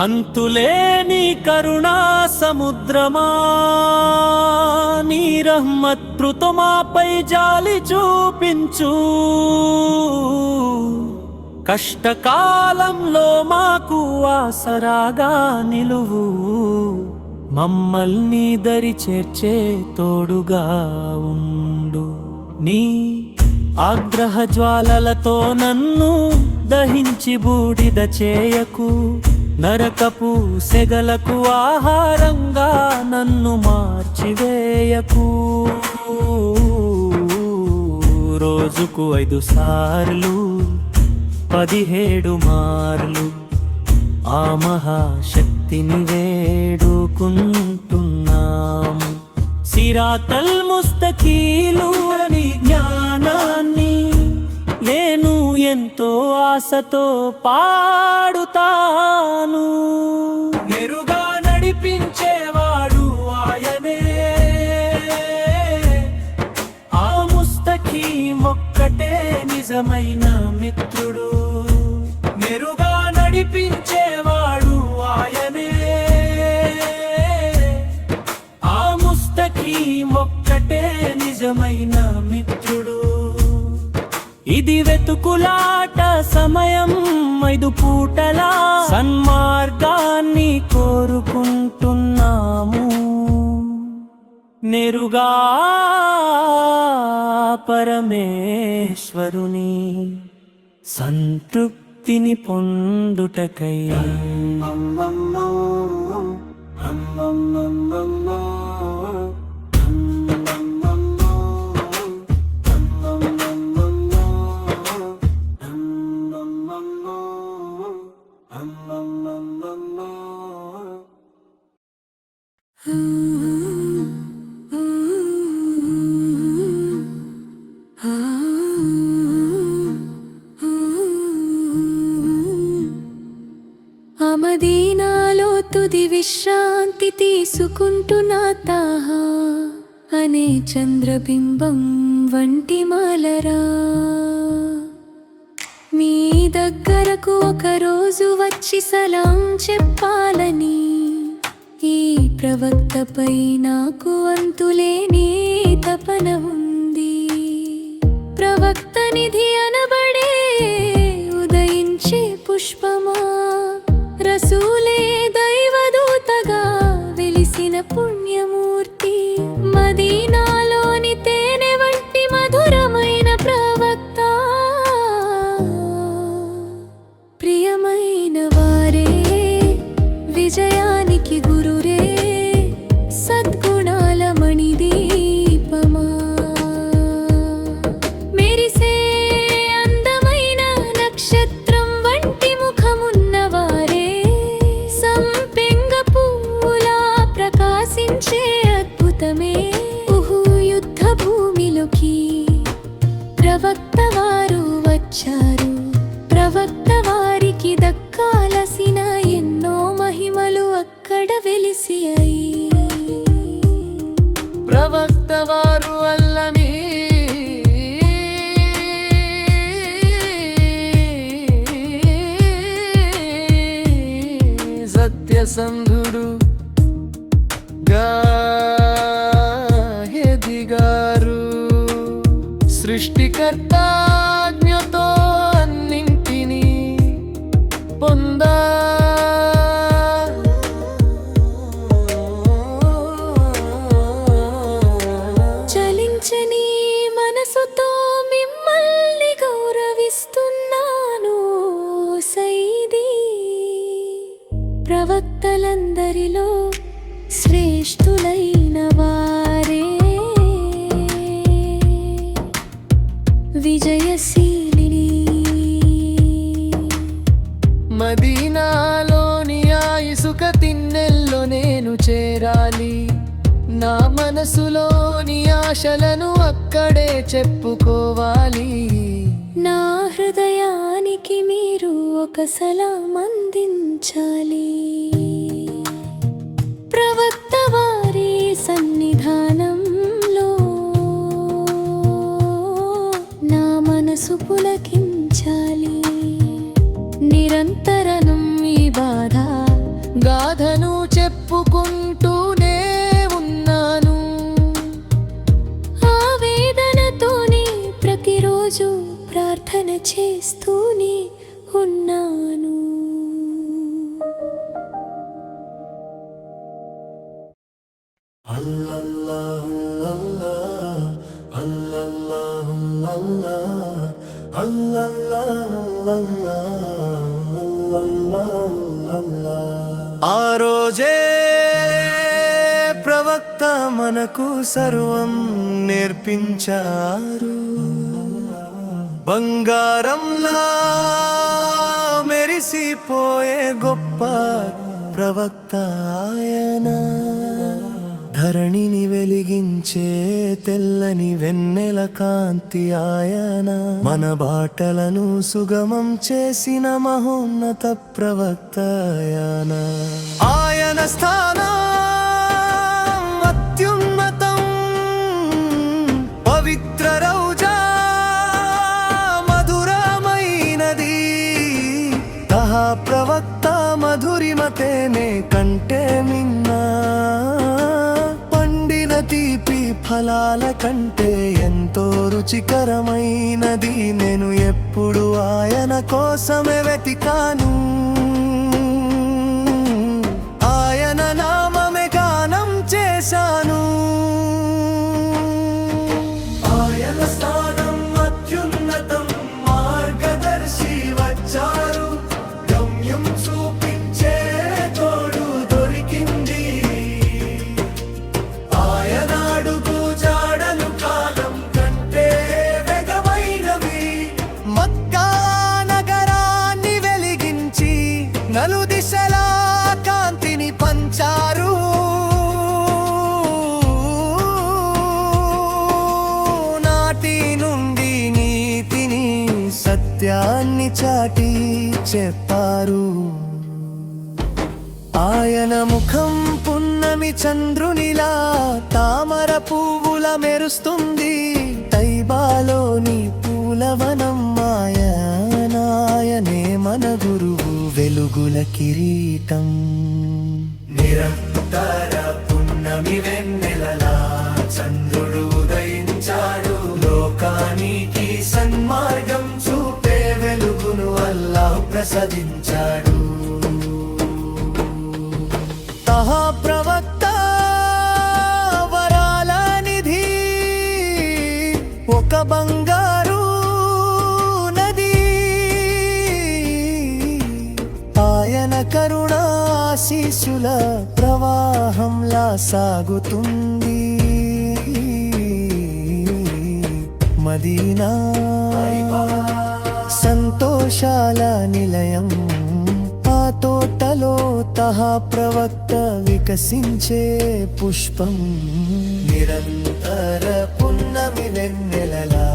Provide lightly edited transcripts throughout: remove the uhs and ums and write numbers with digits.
అంతులేని కరుణా సముద్రమా, నీ రహ్మత్కృతో మాపై జాలి చూపించు. కష్టకాలంలో మాకు ఆసరాగా నిలువు, మమ్మల్ని దరి చేర్చే తోడుగా ఉండు. నీ ఆగ్రహ జ్వాలలతో నన్ను దహించి బూడిద చేయకు, నరకపు సెగలకు ఆహారంగా నన్ను మార్చివేయకు. రోజుకు 5 సార్లు 17 మార్లు ఆ మహాశక్తిని వేడుకుంటున్నాము. సిరాతల్ ముస్తకీలు అని జ్ఞానాన్ని నేను ఎంతో ఆశతో పాడుతాను. మెరుగా నడిపించేవాడు ఆయనే, ఆ ముస్తకీం ఒక్కటే నిజమైన మిత్రుడు. మెరుగా నడిపించేవాడు ఆయనే, ఆ ముస్తకీం ఒక్కటే నిజమైన మిత్రుడు. ఇది వెతుకులాట సమయం, 5 పూటల సన్మార్గాన్ని కోరుకుంటున్నాము. నేరుగా పరమేశ్వరుని సంతృప్తిని పొందుటకై మదీనాలో తుది విశ్రాంతి తీసుకుంటున్న తాహా అనే చంద్రబింబం వంటి మాలరా, మీ దగ్గరకు ఒకరోజు వచ్చి సలాం చెప్పాలని ఈ ప్రవక్తపై నాకు అంతులేని తపన ఉంది. ప్రవక్త నిధి అనబడే ఉదయించే పుష్పమా, రసూలే దైవదూతగా వెలిసిన పుణ్యమూర్తి, మదీనాలోని తేనె వంటి మధురమైన ప్రవక్త. ప్రియమైన వారే, విజయానికి గురురే, సద్గుణాల మణిదీపమా, మెరిసే అందమైన నక్షత్రం వంటి ముఖమున్నవారే, సంపెంగ పూలా ప్రకాశించే అద్భుతమే. యుద్ధ భూమిలోకి ప్రవక్త వారు వచ్చారు. ప్రవక్త వారికి దక్కాలసిన ఎన్నో మహిమలు అక్కడ వెలిసియాయి. ప్రవక్త వారు అల్లని సత్యసంధుడు ఎదిగారు. సృష్టికర్త ఆజ్ఞతో అన్నింటినీ పొందా, చలించని మనసుతో మిమ్మల్ని గౌరవిస్తున్నాను సైదీ. ప్రవక్తలందరిలో శ్రేష్ఠులైన వారే, విజయశీలిని. మదీనాలోని ఆ ఇసుక తిన్నెల్లో నేను చేరాలి. నా మనసులోని ఆశలను అక్కడే చెప్పుకోవాలి. నా హృదయానికి మీరు ఒక సలాం అందించాలి. ప్రవక్త వారి చేస్తూనే ఉన్నాను. ఆ రోజే ప్రవక్త మనకు సర్వం నేర్పించారు. బంగారంలా మెరిసిపోయే గొప్ప ప్రవక్త ఆయన. ధరణిని వెలిగించే తెల్లని వెన్నెల కాంతి ఆయన. మన బాటలను సుగమం చేసిన మహోన్నత ప్రవక్త ఆయన. ఆయన స్థానం అత్యున్నతం, పవిత్ర రౌజా మధురమైనది. తహా ప్రవక్త మధురిమతేనే కంటే మిన్నా, తీపి ఫలాల కంటే ఎంతో రుచికరమైనది. నేను ఎప్పుడు ఆయన కోసమే వెతికాను, ఆయన నామమే గానం చేశాను. ఆయన స్థానం అత్యున్నతం, మార్గదర్శి వచ్చారు. గమ్యం చూపించే తోడు దొరికింది. నలుదిశలా కాంతిని పంచారు. నాటి నుండి నీతిని సత్యాన్ని చాటి చెప్పారు. ఆయన ముఖం పున్నమి చంద్రునిలా తామర పువ్వుల మెరుస్తుంది. తైబాలోని పూలవనం ఆయనే మన గురువు, వెలుగుల కిరీటం. నిరంతర పున్నమి వెన్నెలలా చంద్రుడు ఉదయించాడు. లోకానికి సన్మార్గం చూపే వెలుగును అల్లాహ్ ప్రసాదించాడు. తహా ప్రవక్త వరాల నిధి, ఒక బంగారు ఆయన కరుణ ఆశీస్సుల ప్రవాహంలా సాగుతుంది. మదీనా సంతోషాల నిలయం. ఆ తోటలో తహా ప్రవక్త వికసించే పుష్పం. నిరంతర పున్నమి వెన్నెలలా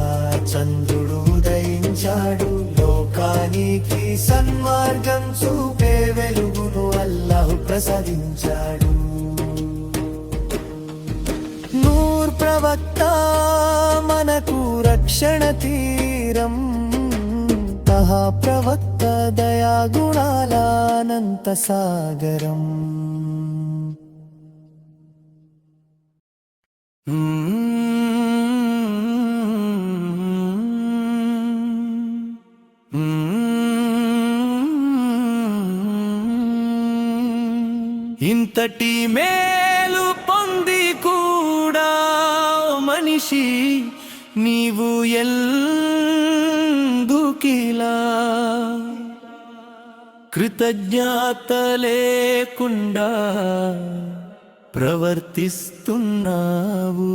చంద్రుడు ఉదయించాడు. లోకానికి సన్మార్గం చూపే వెలుగును అల్లాహ్ ప్రసాదించాడు. నూర్ ప్రవక్త మనకు రక్షణ తీరం. తహా ప్రవక్త దయాగుణాల అనంత సాగరం. ఇంతటి మేలు పొంది కూడా మనిషి నీవు ఎందుకిలా కృతజ్ఞత లేకుండా ప్రవర్తిస్తున్నావు?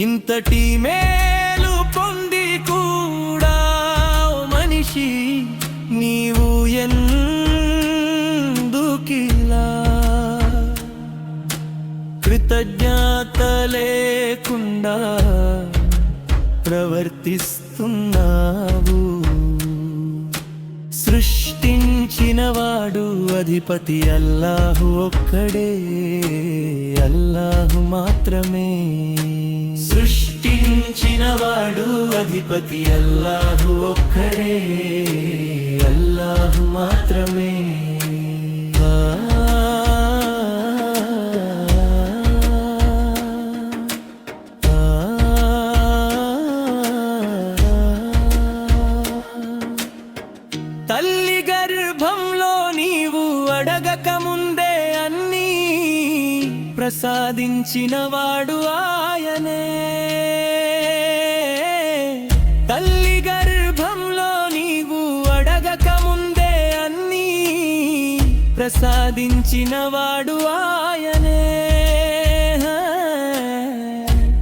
ఇంతటి మేలు పొంది కూడా మనిషి నీవు ఎందుకిలా కృతజ్ఞత లేకుండా ప్రవర్తిస్తున్నావు? సృష్టించినవాడు అధిపతి అల్లాహు ఒక్కడే, అల్లాహు మాత్రమే. సృష్టించినవాడు అధిపతి అల్లాహు ఒక్కడే, అల్లాహు మాత్రమే. ప్రసాదించినవాడు ఆయనే. తల్లి గర్భంలో నీవు అడగక ముందే అన్నీ ప్రసాదించినవాడు ఆయనే.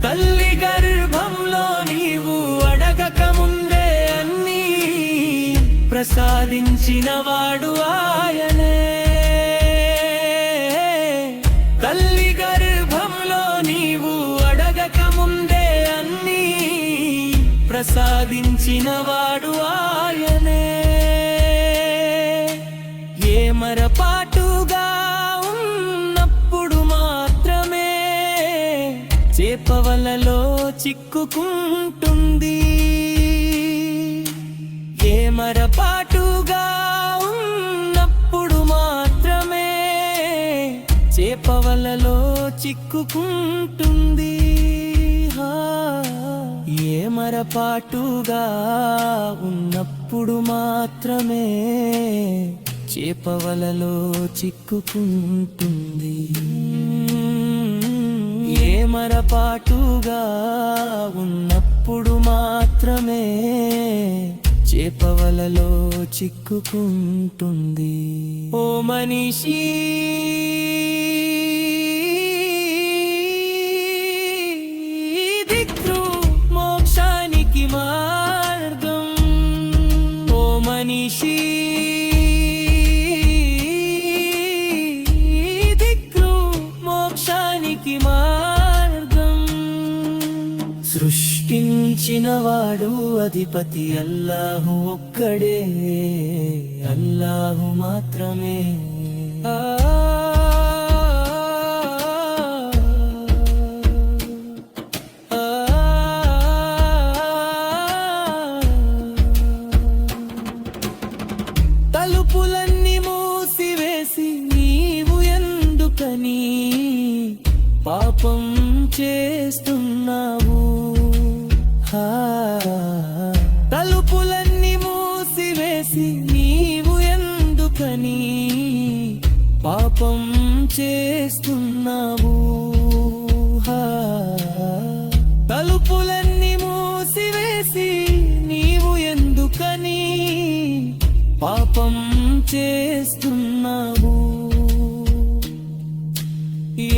తల్లి గర్భంలో నీవు అడగక ముందే అన్నీ ప్రసాదించినవాడు ఆయనే. తల్లి గర్భంలో నీవు అడగక ముందే అన్నీ ప్రసాదించినవాడు ఆయనే. ఏమరపాటుగా ఉన్నప్పుడు మాత్రమే చేపవలలో చిక్కుకుంటుంది. ఏమరపాటుగా ఉన్నప్పుడు మాత్రమే చేపవలలో చిక్కుకుంటుంది. ఏమరపాటుగా ఉన్నప్పుడు మాత్రమే చేపవలలో చిక్కుకుంటుంది. ఏమరపాటుగా ఉన్నప్పుడు మాత్రమే చేపవలలో చిక్కుకుంటుంది. ఓ మనిషి, దిక్కు మోక్షానికి మార్గం. ఓ మనిషి, దిక్కు మోక్షానికి మార్గం. సృష్టించినవాడు అధిపతి అల్లాహు ఒక్కడే, అల్లాహు మాత్రమే. తలుపులన్నీ మూసివేసి నీవు ఎందుకని పాపం చేస్తున్నావు? తలుపులన్నీ మూసివేసి నీవు ఎందుకని పాపం చేస్తున్నావు? తలుపులన్నీ మూసివేసి నీవు ఎందుకని పాపం చేస్తున్నావు?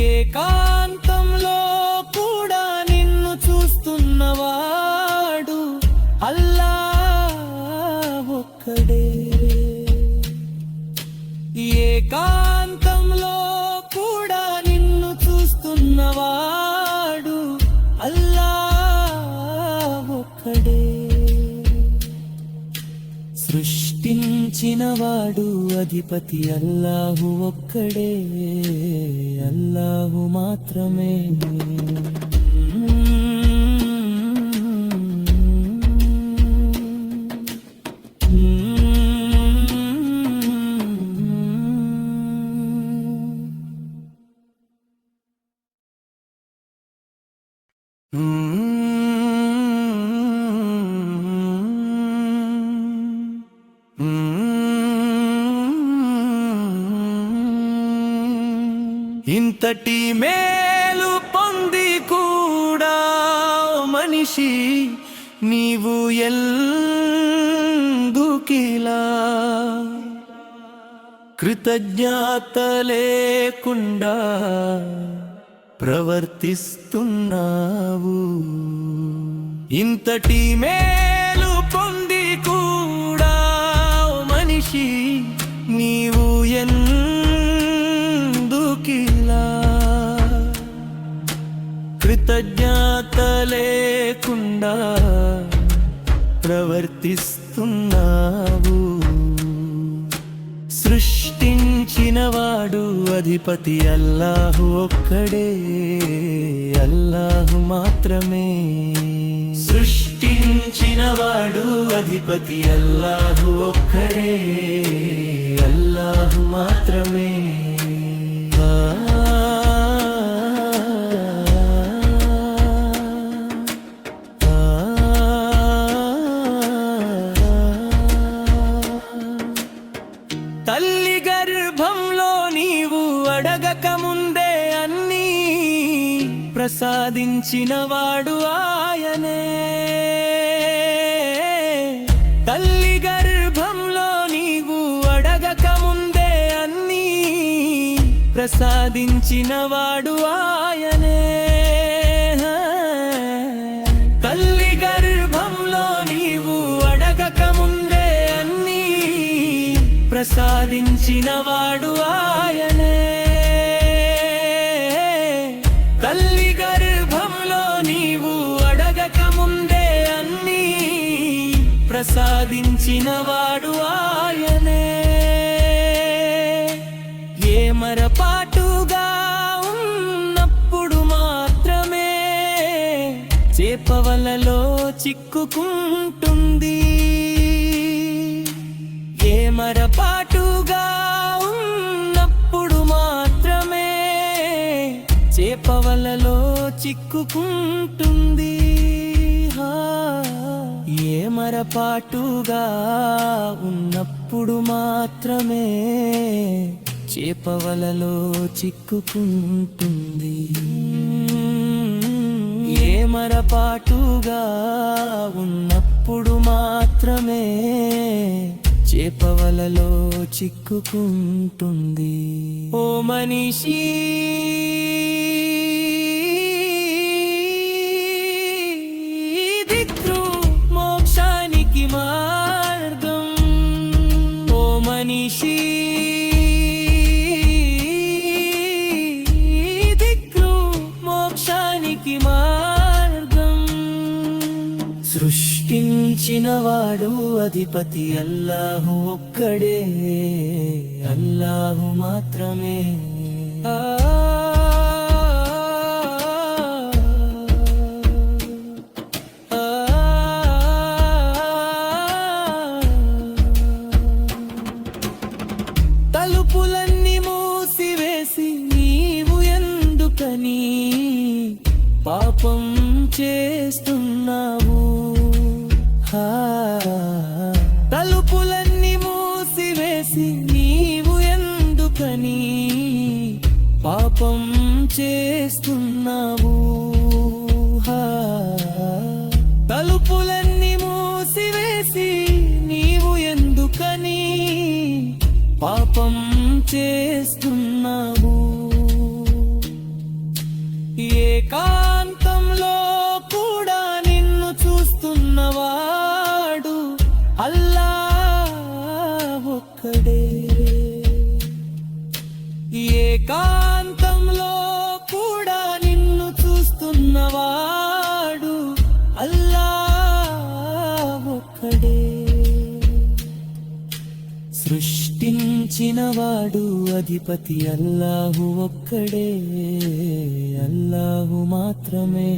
ఏకాంతంలో కూడా నిన్ను చూస్తున్నవాడు అల్లాహ్ ఒక్కడే. ఏకాంతంలో కూడా నిన్ను చూస్తున్నవాడు అల్లాహ్ ఒక్కడే. సృష్టించినవాడు అధిపతి అల్లాహు ఒక్కడే, అల్లాహు మాత్రమే. ఇంతటి మేలు పొంది కూడా మనిషి నీవు ఎందుకిలా కృతజ్ఞత లేకుండా ప్రవర్తిస్తున్నావు? ఇంతటి మేలు పొంది కూడా మనిషి నీవు ఎందుకిలా కృతజ్ఞత లేకుండా ప్రవర్తిస్తున్నావు? సృష్టించినవాడు అధిపతి అల్లాహు ఒక్కడే, అల్లాహు మాత్రమే. సృష్టించినవాడు అధిపతి అల్లాహు ఒక్కడే, అల్లాహు మాత్రమే. తల్లి గర్భంలో నీవు అడగక ముందే అన్నీ ప్రసాదించినవాడు ఆయనే. తల్లి గర్భంలో నీవు అడగక ముందే అన్నీ ప్రసాదించినవాడు ఆయనే. తల్లి గర్భంలో నీవు అడగక ముందే అన్నీ ప్రసాదించినవాడు ఆయనే. తల్లి గర్భంలో నీవు అడగక ముందే అన్నీ ప్రసాదించినవాడు ఆయనే. ఏమరపాటుగా ఉన్నప్పుడు మాత్రమే చేపవలలో చిక్కుకుంటుంది. ఏమరపాటుగా ఉన్నప్పుడు మాత్రమే చేపవలలో చిక్కుకుంటుంది. ఏమరపాటుగా ఉన్నప్పుడు మాత్రమే చేపవలలో చిక్కుకుంటుంది. ఏమరపాటుగా ఉన్నప్పుడు మాత్రమే చేపవలలో చిక్కుకుంటుంది. ఓ మనిషి, దిక్కు మోక్షానికి మార్గం. ఓ మనిషి, దిక్కు మోక్షానికి మార్గం. సృష్టించినవాడు అధిపతి అల్లాహు ఒక్కడే, అల్లాహు మాత్రమే. తలుపులన్నీ మూసివేసి నీవు ఎందుకని పాపం చేస్తున్నావు? తలుపులన్నీ మూసివేసి నీవు ఎందుకని పాపం చేస్తున్నావు? తలుపులన్నీ మూసివేసి నీవు ఎందుకని పాపం చేస్తున్నావు? ఏకాంతంలో కూడా నిన్ను చూస్తున్నవాడు అల్లాహ్ ఒక్కడే. ఏకాంతంలో కూడా నిన్ను చూస్తున్నవాడు అల్లాహ్ ఒక్కడే. సృష్టించినవాడు అధిపతి అల్లాహు ఒక్కడే, అల్లాహు మాత్రమే.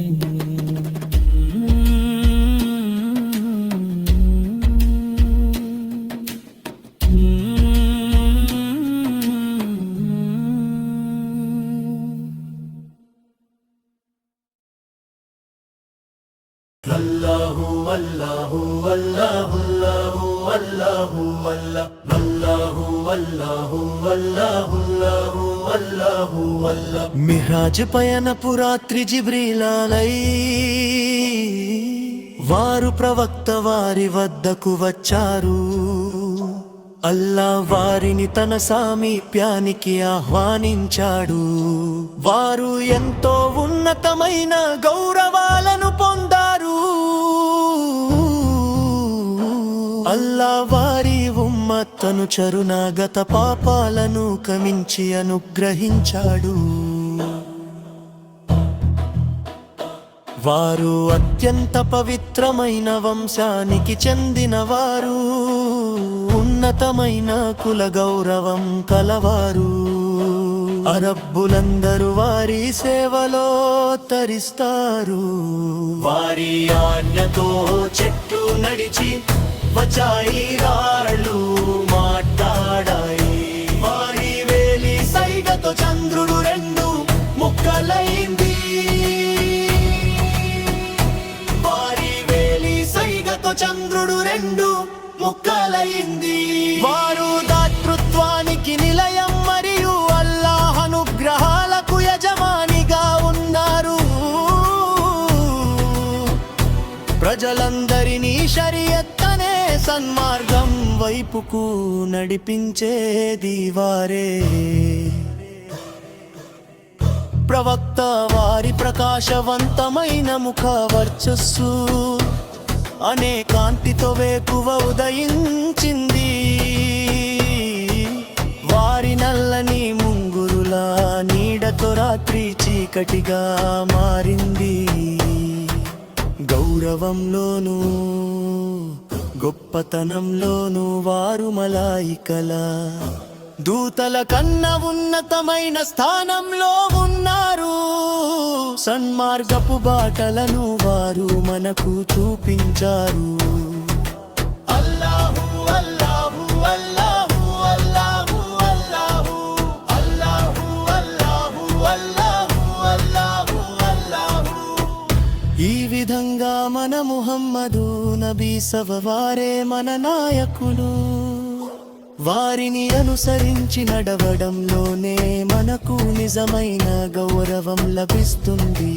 అల్లాహు అల్లాహు అల్లాహు అల్లాహు అల్లాహు అల్లాహు అల్లాహు అల్లాహు అల్లాహు అల్లాహు అల్లాహు. మిహ్రాజ్ పయనపు రాత్రి జిబ్రీలాలై వారు ప్రవక్త వారి వద్దకు వచ్చారు. అల్లా వారిని తన సామీప్యానికి ఆహ్వానించాడు. వారు ఎంతో ఉన్నతమైన గౌరవాలను పొందారు. అల్లా వారి ఉమ్మత్తను చరునాగత పాపాలను కమించి అనుగ్రహించాడు. వారు అత్యంత పవిత్రమైన వంశానికి చెందినవారు, ఉన్నతమైన కుల గౌరవం కలవారు. అరబ్బులందరూ వారి సేవలో తరిస్తారు. వారి ఆజ్ఞతో చెట్లు నడిచి వచ్చాయి, రాళ్ళు మాట్లాడాయి. వారి వేలి సైగతో చంద్రుడు రెండు ముక్కలైంది. వారి వేలి సైగతో చంద్రుడు రెండు ముక్కలైంది. వారు దాతృత్వానికి నిలయం మరియు అల్లాహ్ అనుగ్రహాలకు యజమానిగా ఉన్నారు. ప్రజలందరినీ షరియత్ అనే సన్మార్గం వైపుకు నడిపించేది వారే. ప్రవక్త వారి ప్రకాశవంతమైన ముఖ వర్చస్సు అనే కాంతితో వేకువ ఉదయించింది. వారి నల్లని ముంగురుల నీడతో రాత్రి చీకటిగా మారింది. గౌరవంలోనూ గొప్పతనంలోనూ వారు మలాయికల దూతల కన్నా ఉన్నతమైన స్థానంలో ఉన్నారు. సన్మార్గపు బాటలను వారు మనకు చూపించారు. అల్లాహు అల్లాహు అల్లాహు అల్లాహు అల్లాహు అల్లాహు అల్లాహు అల్లాహు అల్లాహు అల్లాహు. ఈ విధంగా మన ముహమ్మదు నబీ వారే మన నాయకులు. వారిని అనుసరించి నడవడంలోనే మనకు నిజమైన గౌరవం లభిస్తుంది.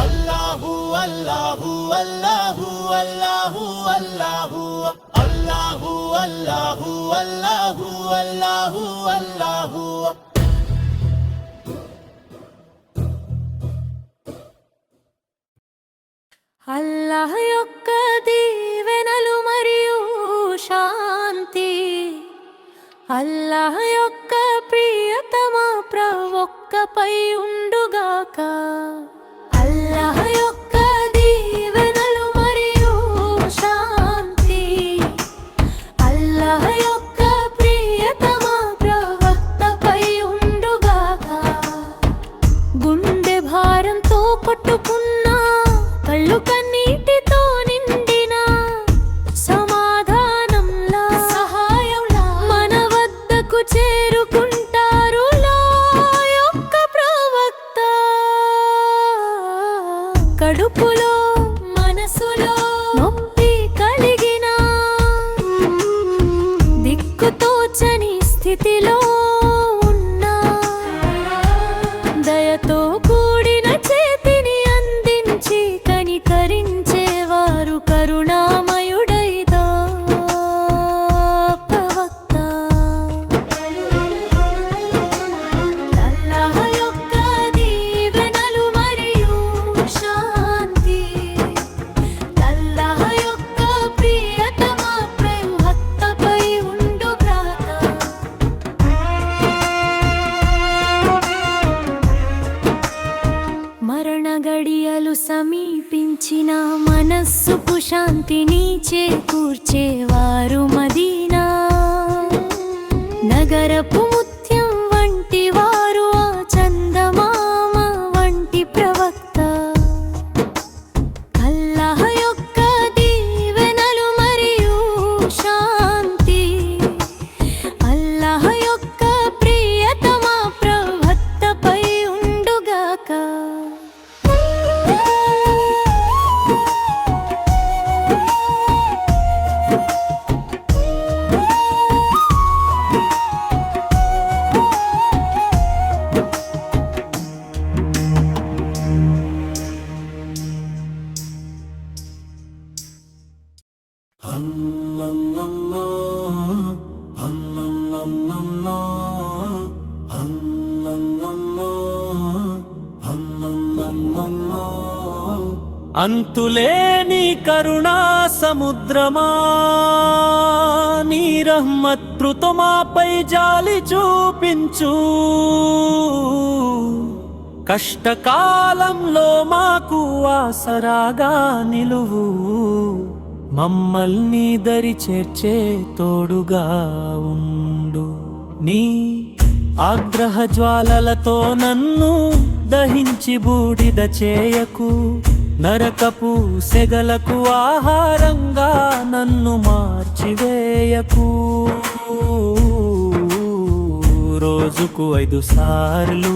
అల్లాహు అల్లాహు అల్లాహు అల్లాహు అల్లాహు అల్లాహు అల్లాహు అల్లాహు అల్లాహు అల్లాహు. అల్లాహ్ యొక్క దీవెనలు మరియు శాంతి, అల్లాహ్ యొక్క ప్రియతమ ప్రవక్తపై ఉండుగాక. అల్లాహ్ యొక్క దీవెనలు మరియు శాంతి, అల్లాహ్ యొక్క ప్రియతమ ప్రవక్తపై ఉండుగాక. గుండె భారంతో కొట్టుకున్నా, కళ్ళు కన్నీటితో నిండిన సమాధానంలా సహాయంలా మన వద్దకు చేరుకుంటారు లా యొక్క ప్రవక్త. కడుపులో మనసులో నొప్పి కలిగిన, దిక్కుతోచని స్థితిలో ఉన్నా, దయతో కూడిన చేతిని అందించి కనికరించేవారు కరుణామయుడైదా ప్రవక్త. అల్లాహ్ యొక్క దీవెనలు మరియు శాంతి, అల్లాహ్ యొక్క ప్రియతమ ప్రవక్తపై ఉండుగాక. మరణ గడియలు సమీపించిన మనస్సుకు శాంతిని చేకూర్చేవారు మదీనా నగరపు ముత్యం వంటి వారు, ఆ చందమామ వంటి ప్రవక్త. అల్లాహ్ యొక్క దీవెనలు మరియు శాంతి, అల్లాహ్ యొక్క ప్రియతమ ప్రవక్తపై ఉండుగాక. అంతులేని కరుణా సముద్రమా, నీ రహ్మత్ కృతమాపై జాలి చూపించు. కష్టకాలంలో మాకు ఆసరాగా నిలువు, మమ్మల్ని దరి చేర్చే తోడుగా ఉండు. నీ ఆగ్రహ జ్వాలలతో నన్ను దహించి బూడిద చేయకు, నరకపు సెగలకు ఆహారంగా నన్ను మార్చివేయకు. రోజుకు 5 సార్లు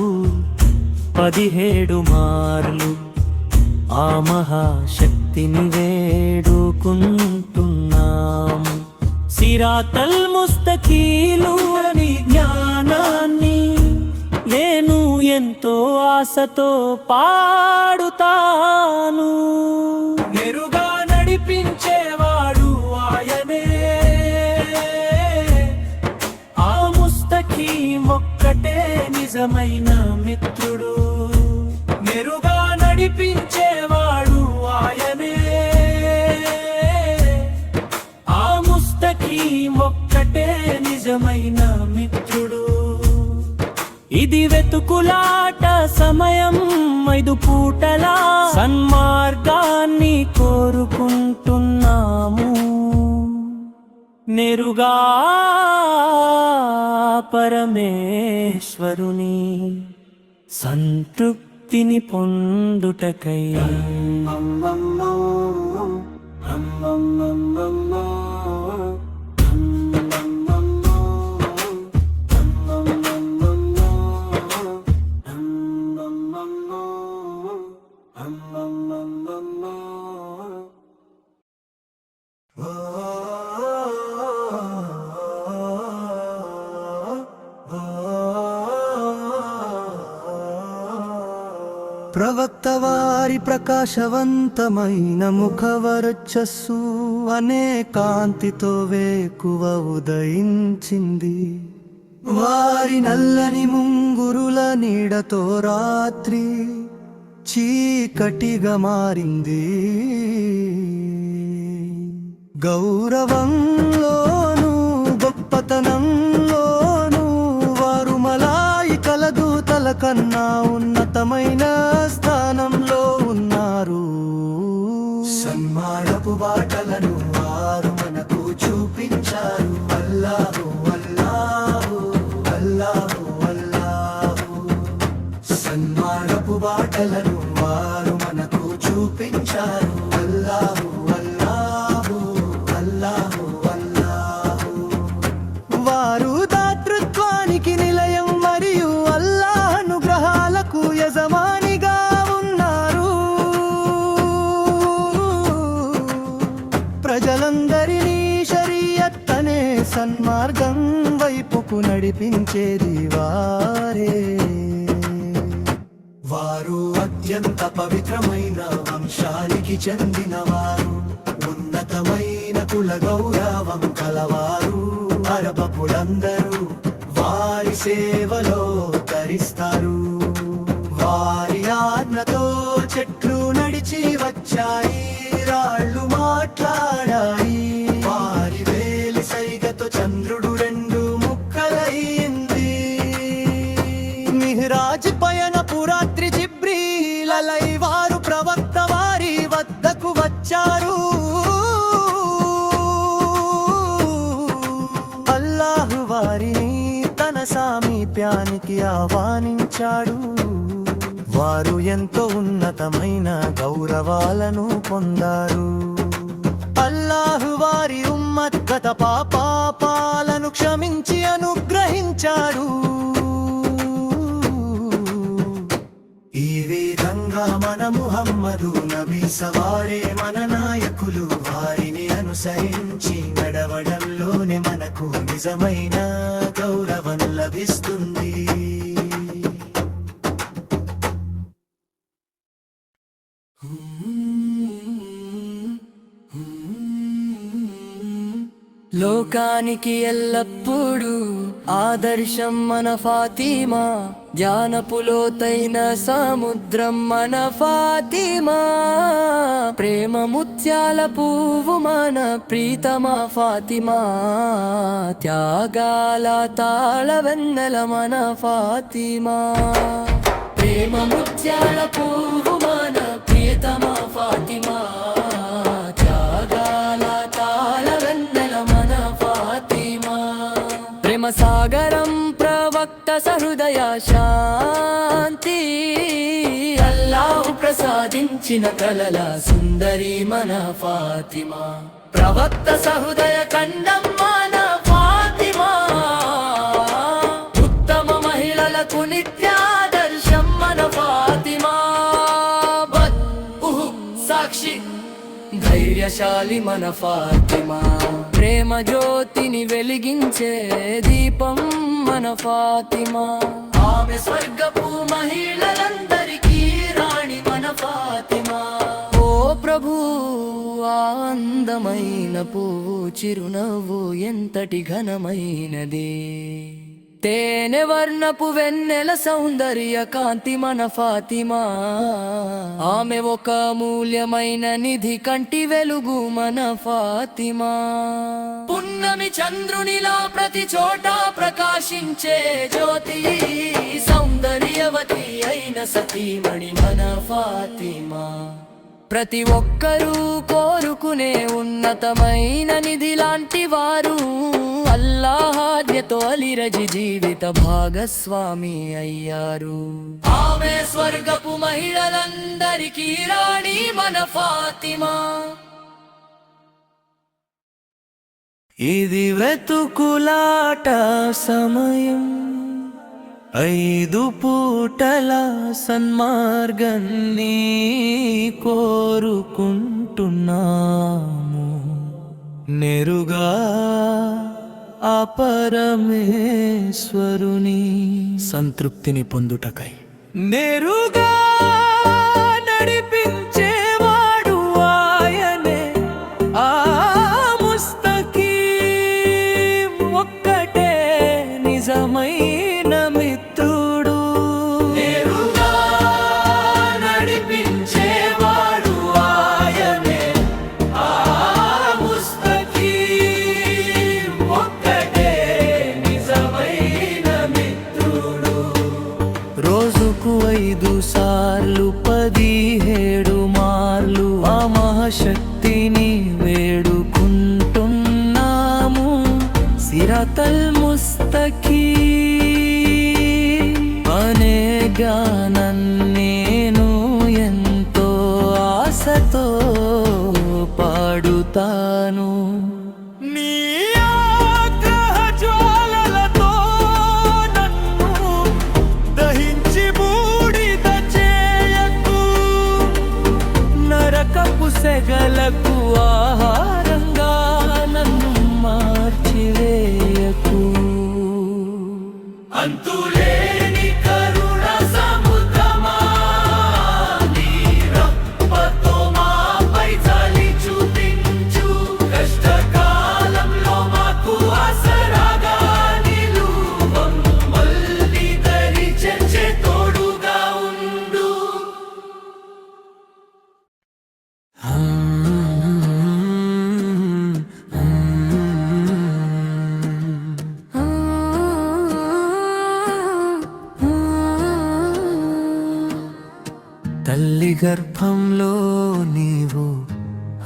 17 మార్లు ఆ మహాశక్తిని వేడుకుంటున్నాము. సిరాతల్ ముస్తకీలు అని జ్ఞానాన్ని నేను ఎంతో ఆశతో పాడుతాను. నిజమైన మిత్రుడు, మెరుగా నడిపించేవాడు ఆయనే. ఆ ముస్తకీం ఒక్కటే నిజమైన మిత్రుడు. ఇది వెతుకులాట సమయం, 5 పూటల సన్మార్గాన్ని కోరుకుంటున్నాము. నేరుగా పరమేశ్వరుని సంతృప్తిని పొందుటకై ప్రవక్త వారి ప్రకాశవంతమైన ముఖవర్చస్సు అనే కాంతితో వేకువ ఉదయించింది. వారి నల్లని ముంగురుల నీడతో రాత్రి చీకటిగా మారింది. గౌరవంలోను గొప్పతనంలోను వారు మలాయికల దూతల కన్నా ఉన్నతమైన స్థానంలో ఉన్నారు. సన్మానపు బాటలను వారు మనకు చూపించారు. అల్లాహు అల్లాహు అల్లాహు అల్లాహు. సన్మానపు బాటలను వారు మనకు చూపించారు. అల్లాహు అల్లాహు అల్లాహు అల్లాహు. వారు దాతృత్వానికి నిలయం మరియు అల్లాహ్ అనుగ్రహాలకు యజమానిగా ఉన్నారు. ప్రజలందరినీ షరియత్ అనే సన్మార్గం వైపుకు నడిపించేది వారే. వారు అత్యంత పవిత్రమైన వంశానికి చెందినవారు. ఉన్నతమైన కుల గౌరవం కలవారు. అరబపులందరూ వారి సేవలో తరిస్తారు. వారి ఆజ్ఞతో చెట్లు నడిచి వచ్చాయి, రాళ్ళు మాట్లాడాయి. వారి వేలి సైగతో చంద్రుడు 2 ముక్కలయ్యింది. మిహ్రాజ్ పయనపు రాత్రి జిబ్రీల్ అలై వారు ప్రవక్త వారి వద్దకు వచ్చారు. అల్లాహు వారిని తన సామీప్యానికి ఆహ్వానించాడు. వారు ఎంతో ఉన్నతమైన గౌరవాలను పొందారు. అల్లాహు వారి ఉమ్మత్ గత పాపాలను క్షమించి అనుగ్రహించాడు. ఈ విధంగా మన ముహమ్మదు నబీ సవారే మన నాయకులు. వారిని అనుసరించి నడవడంలోనే మనకు నిజమైన గౌరవం లభిస్తుంది. లోకానికి ఎల్లప్పుడూ ఆదర్శం మన ఫాతిమా. జ్ఞానపు లోతైన సముద్రం మన ఫాతిమా. ప్రేమ ముత్యాల పువ్వు మన ప్రీతమా ఫాతిమా. త్యాగాల తాళవెన్నెల మన ఫాతిమా. ప్రేమ ముత్యాల పువ్వు మన ప్రియతమా ఫాతిమా. త్యాగాల తాళవెన్నెల మన ఫాతిమా. ప్రేమ సాగరం ప్రవక్త సహృదయ శాంతి. అల్లాహు ప్రసాదించిన కలల సుందరి మన ఫాతిమా. ప్రవక్త సహృదయ ఖండం మన ఫాతిమా. ఉత్తమ మహిళలకు నిత్యాదర్శం మన ఫాతిమా. సాక్షి ధైర్యశాలి మన ఫాతిమా. ప్రేమ జ్యోతిని వెలిగించే దీపం మన ఫాతిమా. ఆమె స్వర్గపు మహిళలందరికీ రాణి మన ఫాతిమా. ఓ ప్రభు ఆ అందమైన పువ్వు చిరునవ్వు ఎంతటి ఘనమైనది. తేనె వర్ణపు వెన్నెల సౌందర్య కాంతి మన ఫాతిమా. ఆమె ఒక అమూల్యమైన నిధి, కంటి వెలుగు మన ఫాతిమా. పున్నమి చంద్రునిలా ప్రతి చోట ప్రకాశించే జ్యోతి, సౌందర్యవతి అయిన సతీమణి మన ఫాతిమా. ప్రతి ఒక్కరూ కోరుకునే ఉన్నతమైన నిధి లాంటి వారు, అల్లాహాజ్ఞతో అలీరజి జీవిత భాగస్వామి అయ్యారు. ఆమె స్వర్గపు మహిళలందరికీ రాణి మన ఫాతిమా. ఇది వెతుకులాట సమయం, 5 పూటల సన్మార్గాన్ని కోరుకుంటున్నాము. నెరుగా ఆ పరమేశ్వరుని సంతృప్తిని పొందుటకై నేరుగా నడిపించేవాడు ఆయనే. ఆ ముస్తకీం ఒక్కటే నిజమైన మిత్రుడు. నేరుగా నడిపించేవాడు ఆయనే. ఆ ముస్తకీం ఒక్కటే నిజమైన మిత్రుడు. రోజుకు 5 సార్లు 17 మార్లు ఆ మహాశక్తిని వేడుకుంటున్నాము. సిరాతల్ ముస్తకీం అనే గానాన్ని నేను ఎంతో ఆశతో పాడుతాను. నీ ఆగ్రహ జ్వాలలతో నన్ను దహించి బూడిద చేయకు, నరకపు సెగలకు ఆహారంగా నన్ను మార్చివేయకు. అంతులేని కరుణ సముద్రమా, నీ రప్పతో మాపై జాలి చూపించు. కష్టకాలంలో మాకు ఆసరాగా నిలువు, మళ్ళీ దరి చేర్చే తోడుగా ఉండు. తల్లి గర్భంలో నీవు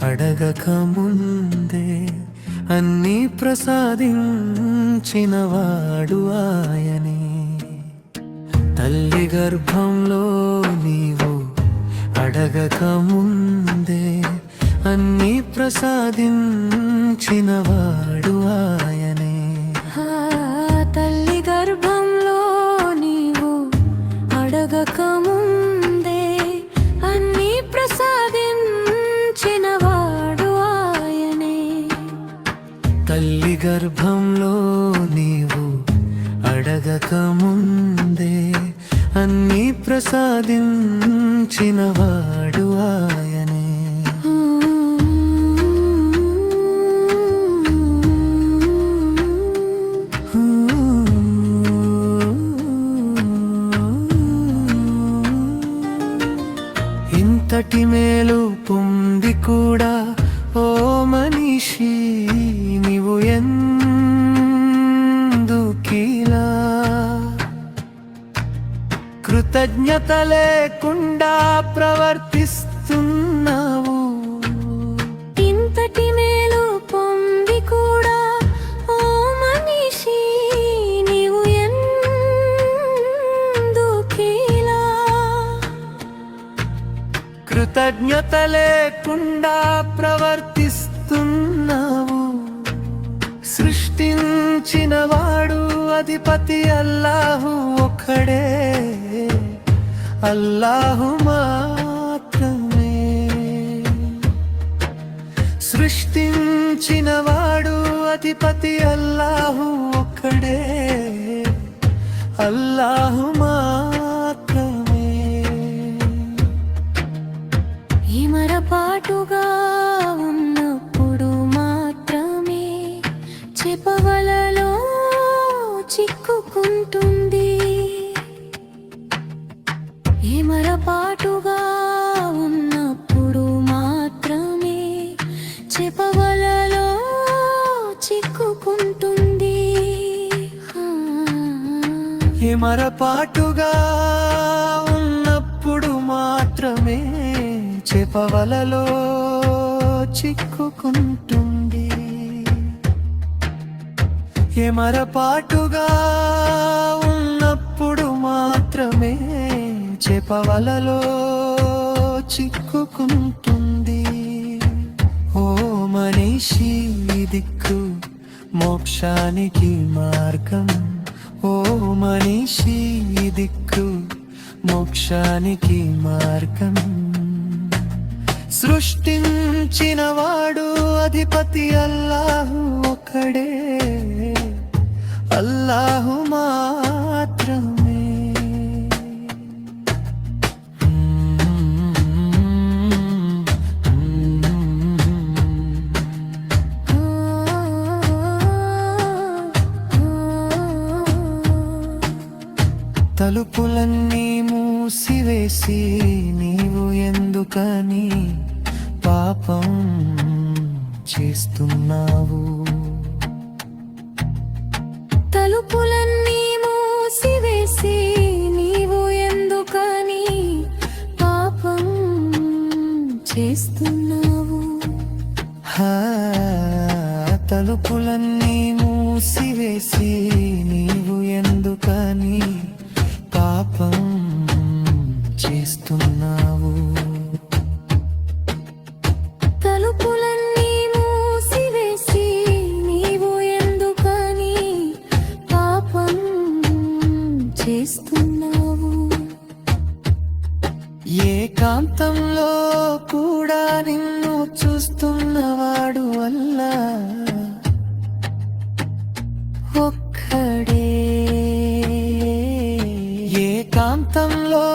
అడగక ముందే అన్నీ ప్రసాదించినవాడు ఆయనే. తల్లి గర్భంలో నీవు అడగక ముందే అన్నీ ప్రసాదించినవాడు ఆయనే. తల్లి గర్భంలో నీవు అడగక ముందే అన్నీ ప్రసాదించినవాడు ఆయనే. తల్లి గర్భంలో నీవు అడగక ముందే అన్నీ ప్రసాదించినవాడు ఆయనే. ఇంతటి మేలు పొంది కూడా ఓ మనిషి నీవు ఎందుకిలా కృతజ్ఞత లేకుండా ప్రవర్తిస్తున్నావు? ఇంతటి మేలు పొంది కూడా ఓ మనిషి నీవు ఎందుకిలా కృతజ్ఞత లేకుండా ప్రవర్తిస్తున్నావు? సృష్టించినవాడు అధిపతి అల్లాహు ఒక్కడే, అల్లాహు మాత్రమే. సృష్టించినవాడు అధిపతి అల్లాహు ఒక్కడే, అల్లాహు మాత్రమే. ఇమరపాటుగా ఉన్నప్పుడు మాత్రమే చెపవలలో చిక్కుకున్న ఏమరపాటుగా ఉన్నప్పుడు మాత్రమే చెప్పవలలో చిక్కుకుంటుంది. ఏమరపాటుగా ఉన్నప్పుడు మాత్రమే చెప్పవలలో చిక్కుకుంటుంది. ఏమరపాటుగా ఉన్నప్పుడు మాత్రమే చెప్పవలలో చిక్కుకుంటుంది. ఓ మనిషి దిక్కు మోక్షానికి మార్గం, ఓ మనిషి దిక్కు మోక్షానికి మార్గం. సృష్టించినవాడు అధిపతి అల్లాహు ఒక్కడే, అల్లాహు మాత్రమే. తలుపులన్నీ మూసివేసి నీవు ఎందుకని పాపం చేస్తున్నావు? తలుపులన్నీ మూసివేసి నీవు ఎందుకని పాపం చేస్తున్నావు? తలుపులన్నీ మూసివేసి నీవు ఎందుకని పాపం చేస్తున్నావు? తలుపులన్నీ మూసివేసి నీవు ఎందుకని పాపం చేస్తున్నావు? ఏకాంతంలో కూడా నిన్ను చూస్తున్నవాడు అల్లా ఒక్కడే. ఏకాంతంలో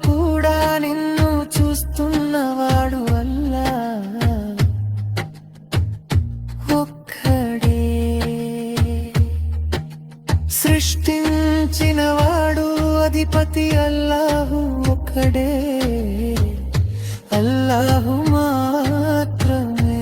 కూడా నిన్ను చూస్తున్నవాడు అల్లా ఒక్కడే. సృష్టించినవాడు అధిపతి అల్లాహు ఒక్కడే, అల్లాహు మాత్రమే.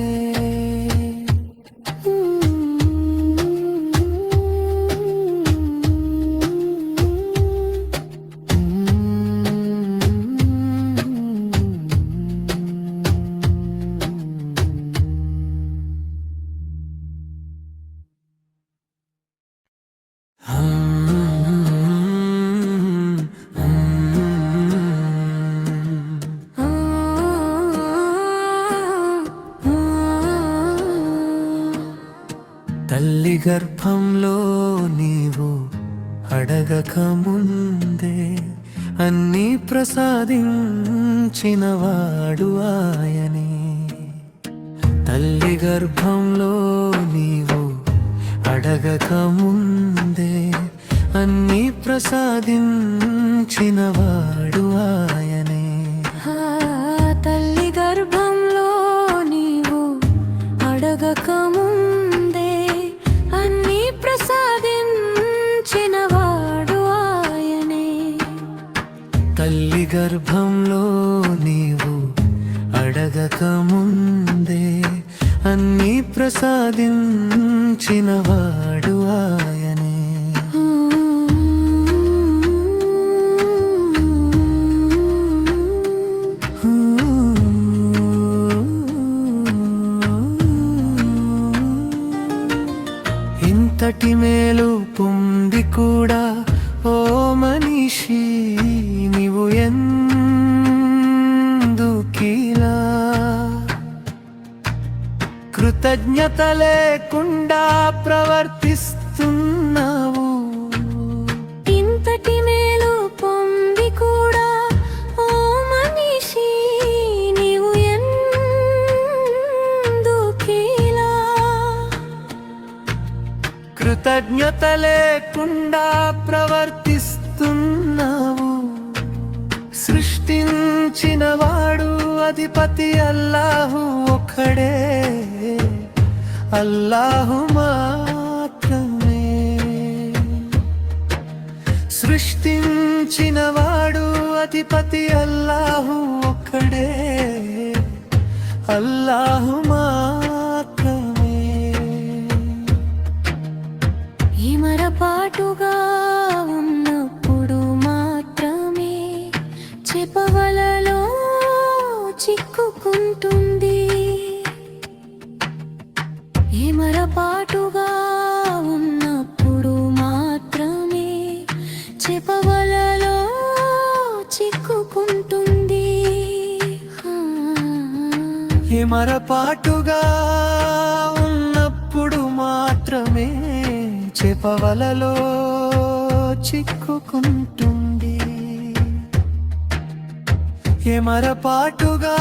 తల్లి గర్భంలో నీవు అడగక ముందే అన్నీ ప్రసాదించినవాడు ఆయనే. తల్లి గర్భంలో నీవు అడగక ముందే అన్నీ ప్రసాదించినవాడు ఆయనే. తల్లి గర్భంలో నీవు అడగక ముందే అన్నీ ప్రసాదించినవాడు ఆయనే. తల్లి గర్భంలో నీవు అడగక ముందే అన్నీ ప్రసాదించినవాడు ఆయనే. ఇంతటి మేలు పొంది కూడా ఓ మనిషి నీవు ఎందుకిలా కృతజ్ఞత లేకుండా ప్రవర్తిస్తున్నావు? ఇంతటి మేలు పొంది కూడా ఓ మనిషి నీవు ఎందుకిలా కృతజ్ఞత లేకుండా ప్రవర్తిస్తున్నావు? సృష్టించినవాడు అధిపతి అల్లాహు ఒక్కడే, అల్లాహు మాత్రమే. సృష్టించినవాడు అధిపతి అల్లాహు ఒక్కడే, అల్లాహు మాత్రమే. ఏమరపాటుగా ఉన్నప్పుడు మాత్రమే చెప్పవలలో చిక్కుకుంటుంది. ఏమరపాటుగా ఉన్నప్పుడు మాత్రమే చెప్పవలలో చిక్కుకుంటుంది. ఏమరపాటుగా ఉన్నప్పుడు మాత్రమే చేపవలలో చిక్కుకుంటుంది. ఏమరపాటుగా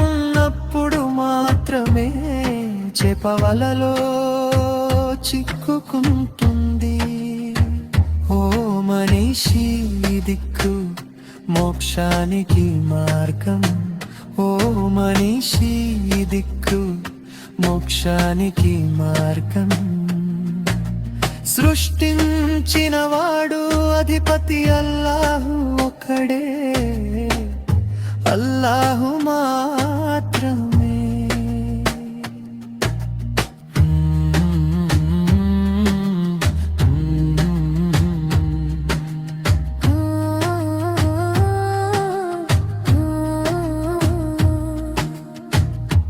ఉన్నప్పుడు మాత్రమే చేపవలలో చిక్కుకుంటుంది. ఓ మనిషి దిక్కు మోక్షానికి మార్గం, ఓ మనిషి దిక్కు మోక్షానికి మార్గం. సృష్టించినవాడు అధిపతి అల్లాహు ఒక్కడే, అల్లాహు మాత్రమే.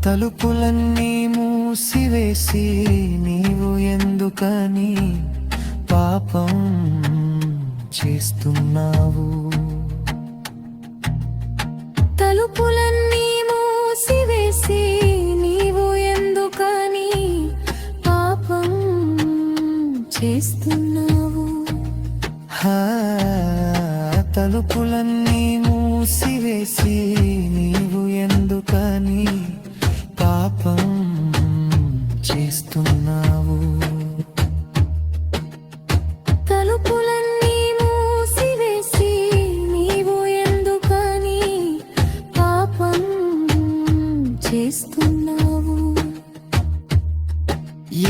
తలుపులన్నీ మూసివేసి నీవు ఎందుకని పాపం చేస్తున్నావు? తలుపులన్నీ మూసివేసి నీవు ఎందుకని పాపం చేస్తున్నావు? తలుపులన్నీ మూసివేసి నీవు ఎందుకని పాపం చేస్తున్నావు? తలుపులన్నీ మూసివేసి నీవు ఎందుకని పాపం చేస్తున్నావు?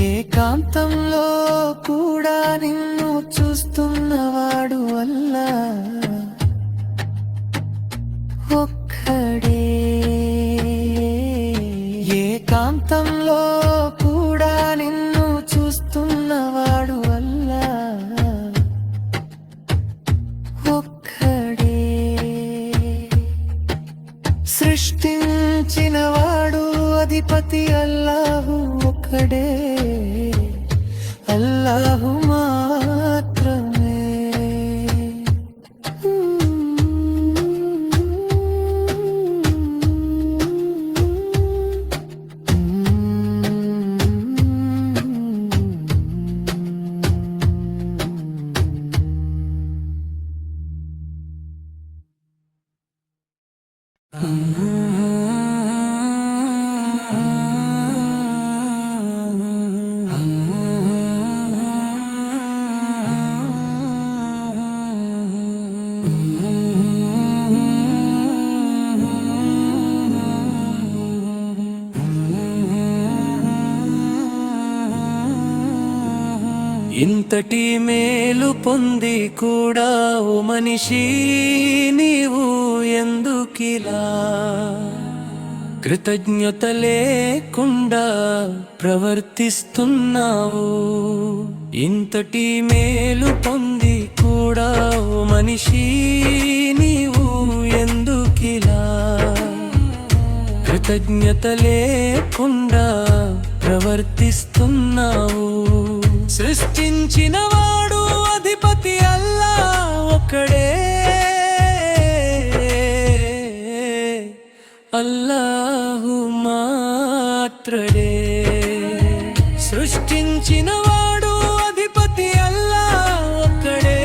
ఏకాంతంలో కూడా నిన్ను చూస్తున్నవాడు అల్లా ఒక్కడే. ఏకాంతంలో కూడా నిన్ను చూస్తున్నవాడు అల్లా ఒక్కడే. సృష్టించినవాడు అధిపతి అల్లాహు ఒక్కడే, అల్లాహు మాత్రమే. ఇంతటి మేలు పొంది కూడా ఓ మనిషి నీవు ఎందుకిలా కృతజ్ఞత లేకుండా ప్రవర్తిస్తున్నావు? ఇంతటి మేలు పొంది కూడా ఓ మనిషి నీవు ఎందుకిలా కృతజ్ఞత లేకుండా ప్రవర్తిస్తున్నావు? సృష్టించినవాడు అధిపతి అల్లా ఒక్కడే, అల్లాహు మాత్రమే. సృష్టించినవాడు అధిపతి అల్లా ఒక్కడే,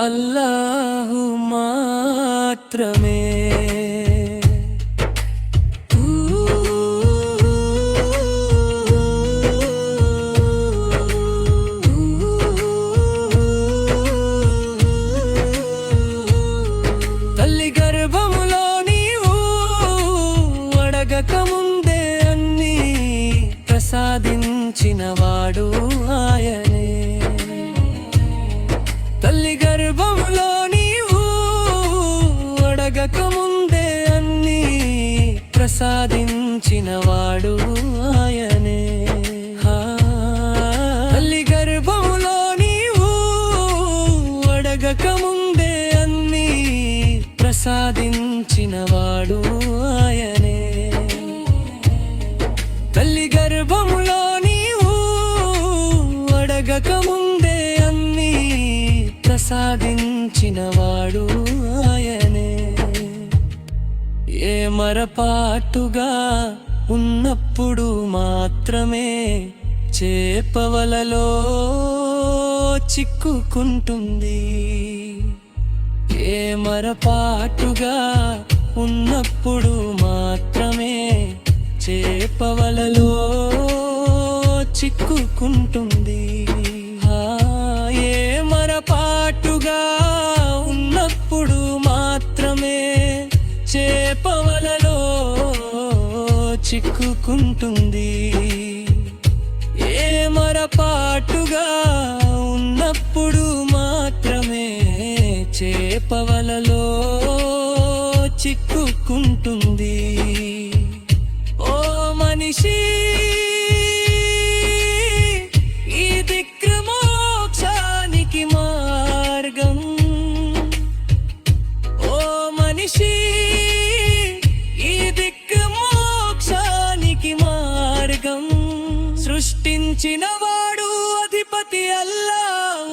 అల్లాహు మాత్రమే. ముందే అన్ని ప్రసాదించినవాడు ఆయనే. తల్లి గర్భంలో నీవు అడగక ముందే అన్నీ ప్రసాదించినవాడు ఆయనే. తల్లి గర్భంలో నీవు అడగక ముందే అన్నీ ప్రసాదించినవాడు ఆయనే. తల్లి గర్భంలో నీవు అడగక ముందే అన్నీ ప్రసాదించినవాడు ఆయనే. ఏ మరపాటుగా ఉన్నప్పుడు మాత్రమే చేపవలలో చిక్కుకుంటుంది. ఏ మరపాటుగా ఉన్నప్పుడు మాత్రమే చేపవలలో చిక్కుకుంటుంది. ఏ మరపాటుగా ఉన్నప్పుడు మాత్రమే చేపవలలో చిక్కుకుంటుంది. ఏ మరపాటుగా ఉన్నప్పుడు మాత్రమే చేపవలలో చిక్కుకుంటుంది. ఓ మనిషి, ఈ దిక్రమోక్షానికి మార్గం. ఓ మనిషి, ఈ దిక్రమోక్షానికి మార్గం. సృష్టించినవాడు అధిపతి అల్లా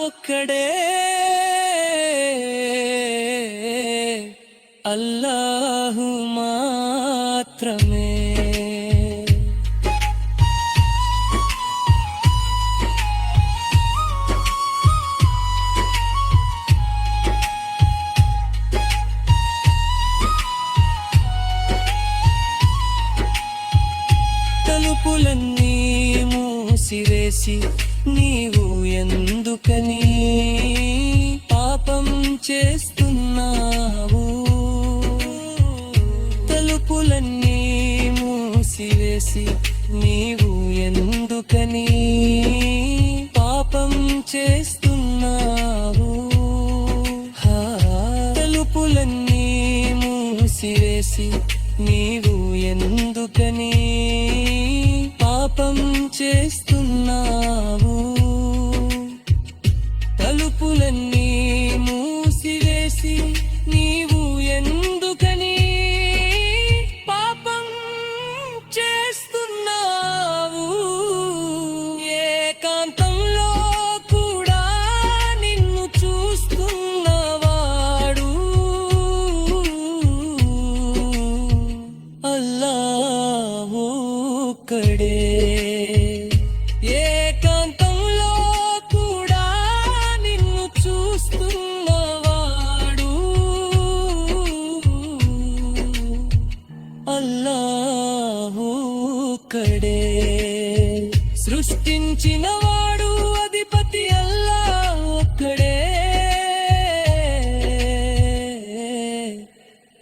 ఒక్కడే. అల్లాహు మాత్రమే. తలుపులన్నీ మూసివేసి నీవు ఎందుకని పాపం చేస్తున్నావు? తలుపులన్నీ మూసివేసి నీవు ఎందుకని పాపం చేస్తున్నావు? తలుపులన్నీ మూసివేసి నీవు ఎందుకని పాపం చేస్తున్నావు? తలుపులన్నీ మూసివేసి నీవు ఎందుకని పాపం చేస్తున్నావు? ఏకాంతంలో కూడా నిన్ను చూస్తున్నవాడు అల్లాహ్ ఒక్కడే. ఏకాంతంలో కూడా నిన్ను చూస్తున్నవాడు అల్లాహ్ ఒక్కడే. సృష్టించినవాడు అధిపతి అల్లాహ్ ఒక్కడే.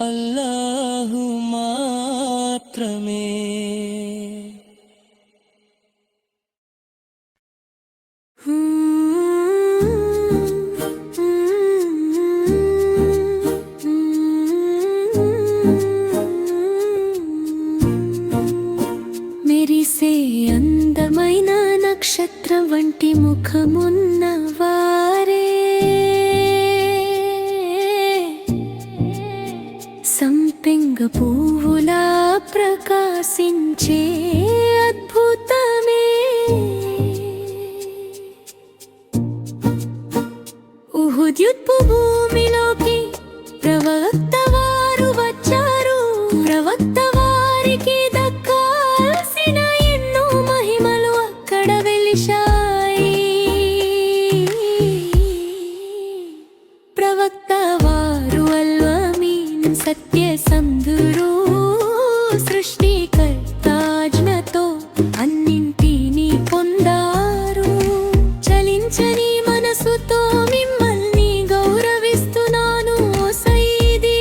అల్లాహు మాత్రమే. మెరిసే అందమైన నక్షత్రం వంటి ముఖమున్న వారే సంపెంగ పువ్వులా ప్రకాశించే అద్భుతమే. ఉహుద్యుత్పు భూమిలోకి ప్రవక్త వారు వచ్చారు. ప్రవక్త వారికి దక్కాల్సిన ఎన్నో మహిమలు అక్కడ వెలిశాయి. ప్రవక్త వారు అల్-అమీన్ సత్యసంధురు. సృష్టికర్తాజ్ఞతో అన్నింటినీ పొందారు. చలించని మనసుతో మిమ్మల్ని గౌరవిస్తున్నాను ఓ సయ్యిదీ.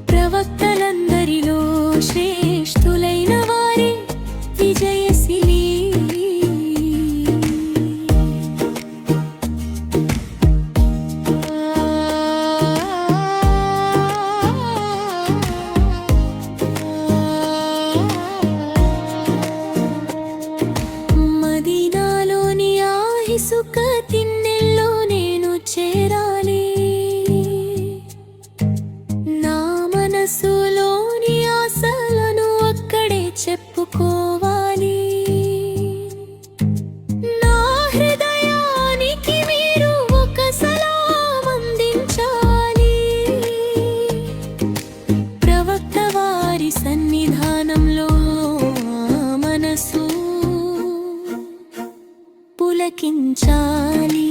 ప్రవక్తలందరిలో శ్రేష్ఠులైన వారే విజయశిలి మదీనాలోని ఆ ఇసుక తిన్నెల్లో నేను చేరాలి నా మనసులోని ఆశలను అక్కడే చెప్పుకోవాలి నా హృదయానికి మీరు ఒక సలాం అందించాలి ప్రవక్త వారి సన్నిధానంలో మనసు పులకించాలి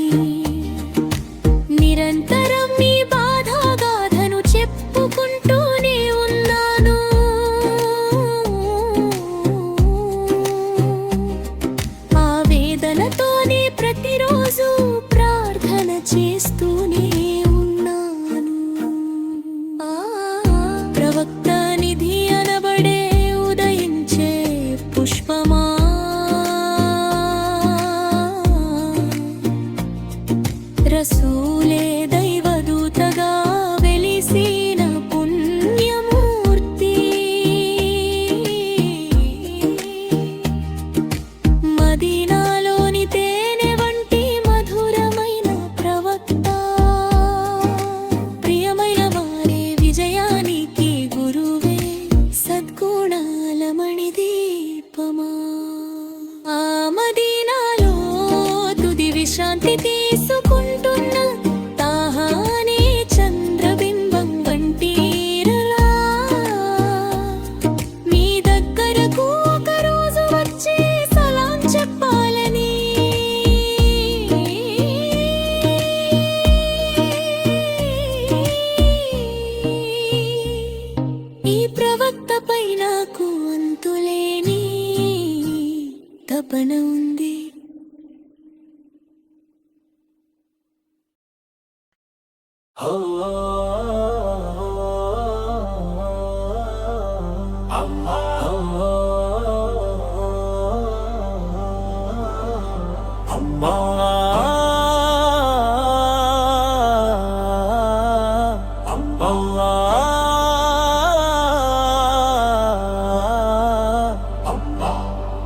నిరంతరం మీ బాధాగాథను చెప్పుకుంటూనే ఉన్నాను ఆ వేదనతోనే ప్రతిరోజు ప్రార్థన చేస్తూనే ఉన్నాను ప్రవక్త నిధి అనబడే ఉదయించే పుష్పమా రసూలే దైవదూతగా వెలిసిన పుణ్యమూర్తి మదీనాలోని తేనె వంటి మధురమైన ప్రవక్త ప్రియమైన వారే విజయానికి గురువే సద్గుణాల మణిదీపమా ఆ మదీనాలో తుది విశ్రాంతి తీసుకుంటున్న తాహానే చంద్రబింబం వంటిరలా మీ దగ్గరకు ఒక రోజు వచ్చి సలాం చెప్పాలని ఈ ప్రవక్తపై నాకు అంతులేని తపన ఉంది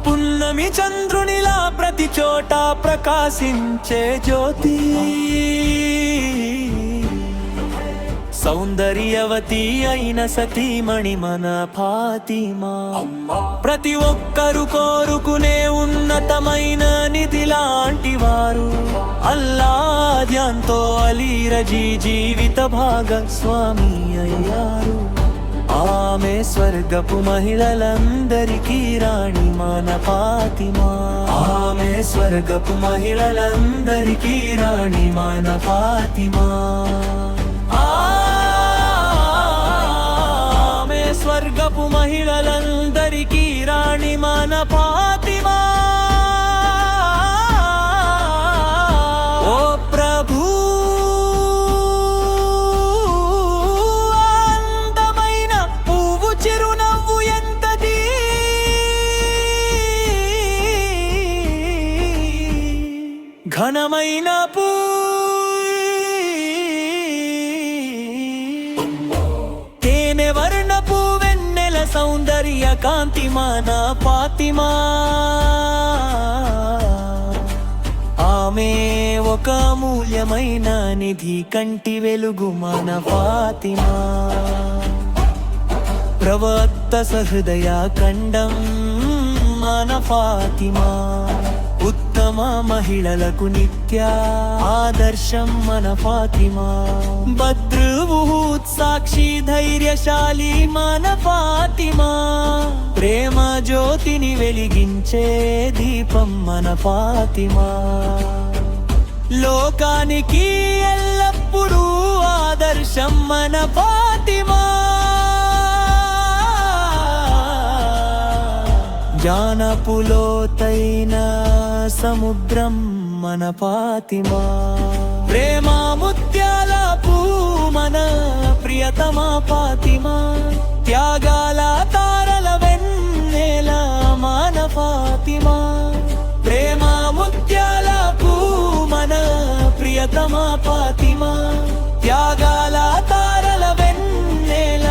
పున్నమి చంద్రునిలా ప్రతి చోట ప్రకాశించే జ్యోతి సౌందర్యవతి అయిన సతీమణి మన ఫాతిమా ప్రతి ఒక్కరు కోరుకునే ఉన్నతమైన నిధి లాంటి వారు అల్లా ధ్యాన్తో అలీ రజీ జీవిత భాగస్వామి అయ్యారు ఆమె స్వర్గపు మహిళలందరికీ రాణి మన ఫాతిమా ఆమె స్వర్గపు మహిళలందరికీ రాణి మన ఫాతిమా ఆమె స్వర్గపు మహిళలందరికీ రాణి మన ఫాతిమా ఓ ప్రభు అందమైన పువ్వు చిరునవ్వు ఎంతది ఘనమైన తేనె వర్ణపు వెన్నెల సౌందర్య కాంతి మన ఫాతిమా ఆమె ఒక అమూల్యమైన నిధి కంటి వెలుగు మన ఫాతిమా ప్రవక్త సహృదయ ఖండం మన ఫాతిమా ఉత్తమ మహిళలకు నిత్య ఆదర్శం మన ఫాతిమా బద్రువుహూద్ సాక్షి ధైర్యశాలి మన ఫాతిమా ప్రేమ జ్యోతిని వెలిగించే దీపం మన ఫాతిమా లోకానికి ఎల్లప్పుడూ ఆదర్శం మన ఫాతిమా జ్ఞానపులోతైన సముద్రం మన ఫాతిమా ప్రేమ ముత్యాల పూ మన ప్రియతమా ఫాతిమా త్యాగాల తారల వెన్నెల వెన్నెల మాన ఫాతిమా ప్రేమ ముత్యాలకు మన ప్రియతమా ఫాతిమా త్యాగాల తారల వెన్నెల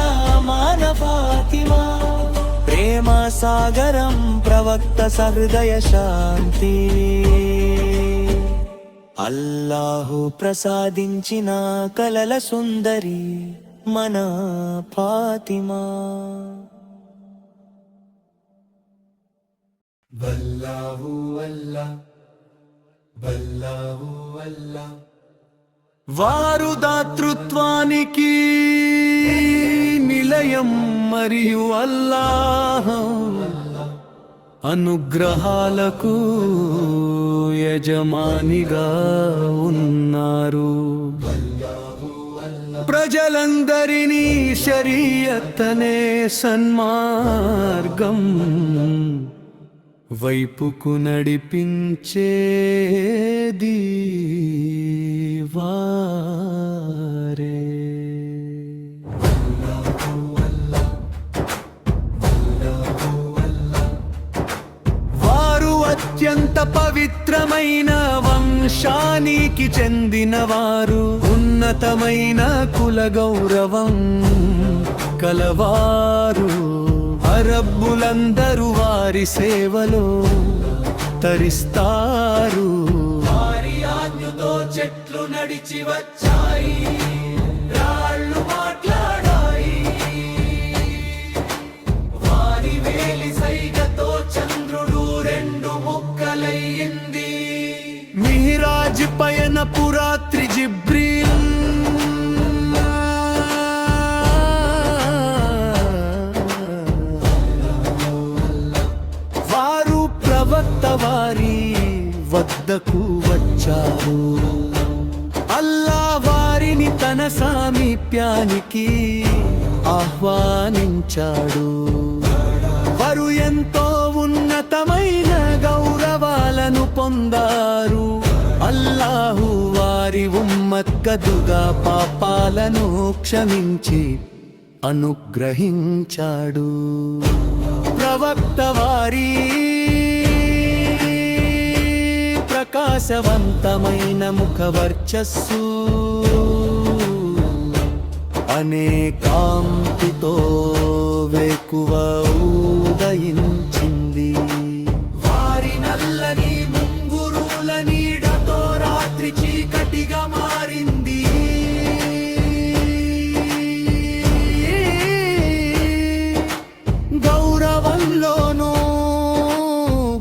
మాన ఫాతిమా ప్రేమ సాగరం ప్రవక్త సహృదయ శాంతి అల్లాహు ప్రసాదించిన కలల సుందరి మన ఫాతిమా వల్లాహు అల్లా వల్లాహు అల్లా వారు దాతృత్వానికి నిలయం మరియు అల్లాహ్ అనుగ్రహాలకు యజమానిగా ఉన్నారు ప్రజలందరినీ శరీయత్తనే సన్మార్గం వైపుకు నడిపించేది వారే వారు అత్యంత పవిత్రమైన వంశానికి చెందినవారు ఉన్నతమైన కుల గౌరవం కలవారు అరబ్బులందరూ వారి సేవలో తరిస్తారు వారి ఆజ్ఞతో చెట్లు నడిచి వచ్చాయి రాళ్ళు మాట్లాడాయి వారి వేలి సైగతో చంద్రుడు రెండు ముక్కలయ్యింది మిహ్రాజ్ పయన పురాత్రి జిబ్రీల్ వారి వద్దకు వచ్చారు అల్లా వారిని తన సామీప్యానికి ఆహ్వానించాడు వారు ఎంతో ఉన్నతమైన గౌరవాలను పొందారు అల్లాహు వారి ఉమ్మత్కదుగా పాపాలను క్షమించి అనుగ్రహించాడు ప్రవక్త వారి ప్రకాశవంతమైన ముఖవర్చస్సు అనేకాంతితో వేకువ ఉదయించింది వారి నల్లని ముంగురుల నీడతో రాత్రి చీకటిగా మారింది గౌరవంలోనూ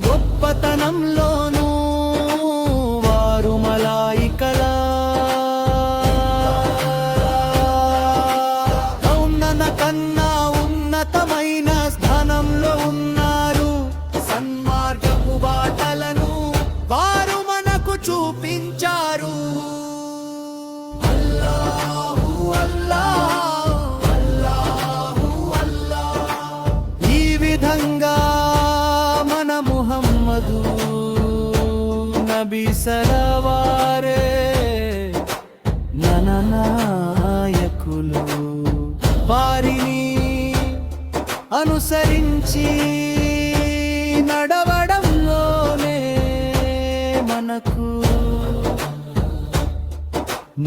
గొప్పతనంలోనూ కన్నా ఉన్నతమైన స్థానంలో ఉన్నారు సన్మార్గపు బాటలను వారు మనకు చూపించారు అల్లాహు అల్లాహ్ అల్లాహు అల్లాహ్ ఈ విధంగా మన ముహమ్మదు నబీ సరవారే నాయకులు వారిని అనుసరించి నడవడంలోనే మనకు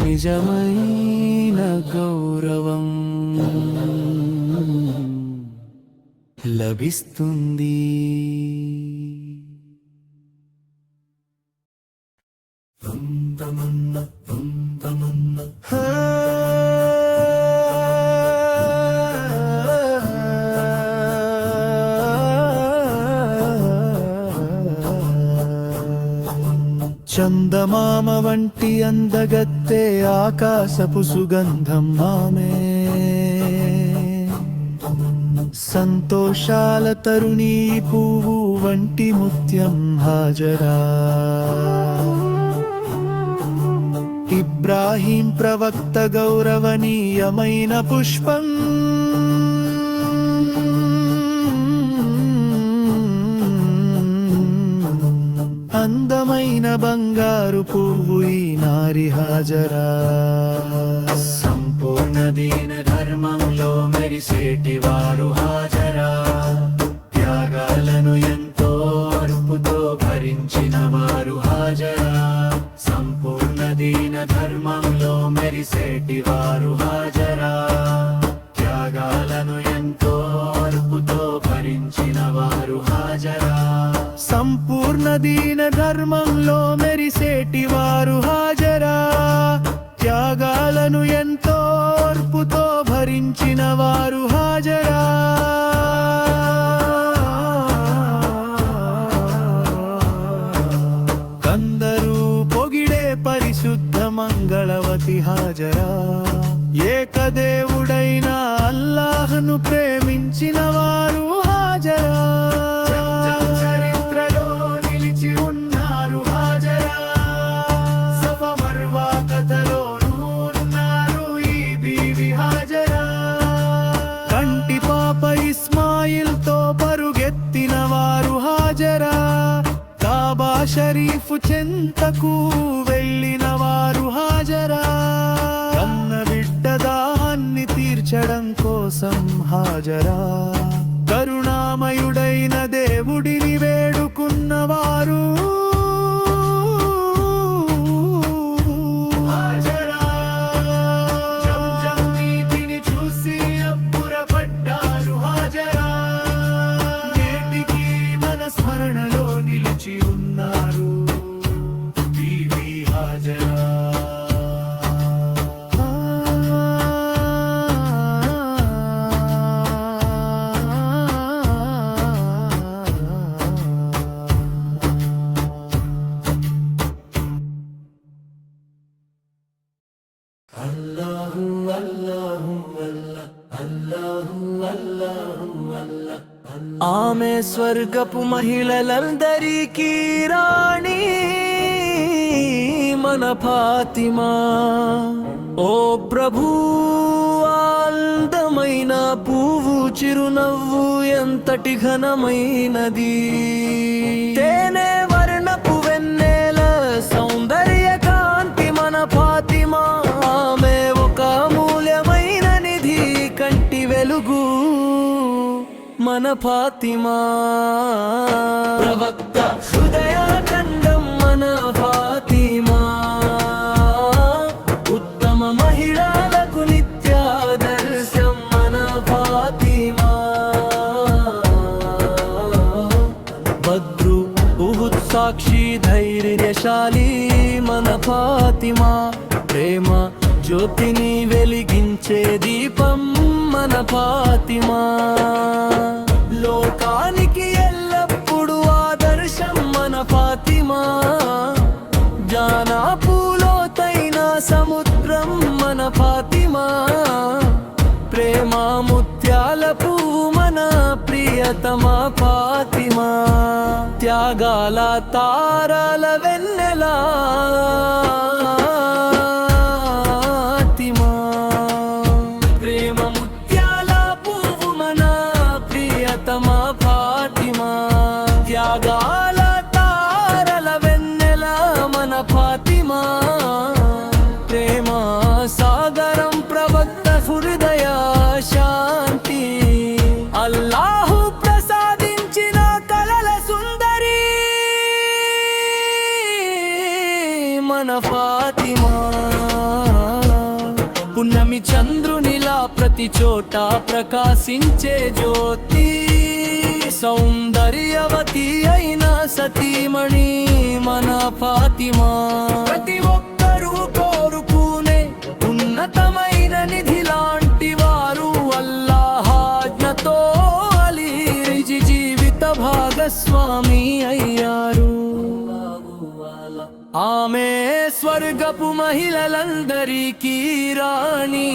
నిజమైన గౌరవం లభిస్తుంది చందమామ వంటి అందగత్తె ఆకాశపు సుగంధం ఆమె సంతోషాల తరుణీ పువ్వు వంటి ముత్యం హాజరా ఇబ్రాహీం ప్రవక్త గౌరవనీయమైన పుష్పం అందమైన బంగారు పువ్వు ఈ నారి హాజరా సంపూర్ణ దీన ధర్మంలో మెరిసేటి వారు హాజరా త్యాగాల త్యాగాలను ఎంతో అరుపుతో భరించిన వారు హాజరా సంపూర్ణ దీన ధర్మంలో మెరిసేటి వారు హాజరా త్యాగాలను ఎంతో అరుపుతో భరించిన వారు హాజరా సంపూర్ణ దీన ధర్మంలో మెరిసేటి వారు హాజరా త్యాగాలను ఎంతో ఓర్పుతో భరించిన వారు హాజరా కందరూ పొగిడే పరిశుద్ధ మంగళవతి హాజరా ఏకదేవుడైన అల్లాహ్ను ప్రేమించిన వారు హాజరా చరిత్రలో నిలిచి ఉన్నారు హాజరా సఫా మర్వా కథలోనూ ఉన్నారు ఈ బీవి హాజరా కంటి పాప ఇస్మాయిల్తో పరుగెత్తిన వారు హాజరా కాబా షరీఫ్ చెంతకు వెళ్ళిన వారు హాజరా కన్న బిడ్డ దాహాన్ని తీర్చడం కోసం హాజరా కరుణామయుడైన దేవుడిని వేడుకున్నవారు హాజరా జంజం నీటిని చూసి అబ్బురపడ్డారు హాజరా నేటికి మన స్మరణలో నిలిచి ఉన్నారు బీబీ హాజరా ఆమె స్వర్గపు మహిళలందరికీ రాణి మన ఫాతిమా ఓ ప్రభు అందమైన పువ్వు చిరునవ్వు ఎంతటి ఘనమైనది తేనె వర్ణపు వెన్నెల సౌందర్య కాంతి మన ఫాతిమా ఆమె ఒక అమూల్యమైన నిధి కంటి వెలుగు మన ఫాతిమా ప్రవక్త హృదయ ఖండం మన ఫాతిమా ఉత్తమ మహిళలకు నిత్యాదర్శం మన ఫాతిమా బద్రు ఉహుద్ సాక్షి ధైర్యశాలి మన ఫాతిమా ప్రేమ జ్యోతిని వెలిగించే దీపం మన ఫాతిమా లోకానికి ఎల్లప్పుడూ ఆదర్శం మన ఫాతిమా జానా పూలోతైన సముద్రం మన ఫాతిమా ప్రేమ ముత్యాల పువ్వు మన ప్రియతమ ఫాతిమా త్యాగాల తారాల వెన్నెలా త్యాగాల తారల వెన్నెల మన ఫాతిమా ప్రేమ సాగరం ప్రవక్త హృదయ శాంతి అల్లాహు ప్రసాదించిన కలల సుందరి మన ఫాతిమా పున్నమి చంద్రునిలా ప్రతి చోట ప్రకాశించే జ్యోతి సౌందర్యవతి అయిన సతీమణి మన ఫాతిమా ప్రతి ఒక్కరూ కోరుకునే ఉన్నతమైన నిధి లాంటి వారు అల్లాహ్ ఆజ్ఞతో అలీ జీవిత భాగస్వామి అయ్యారు ఆమె స్వర్గపు మహిళలందరికీ రాణి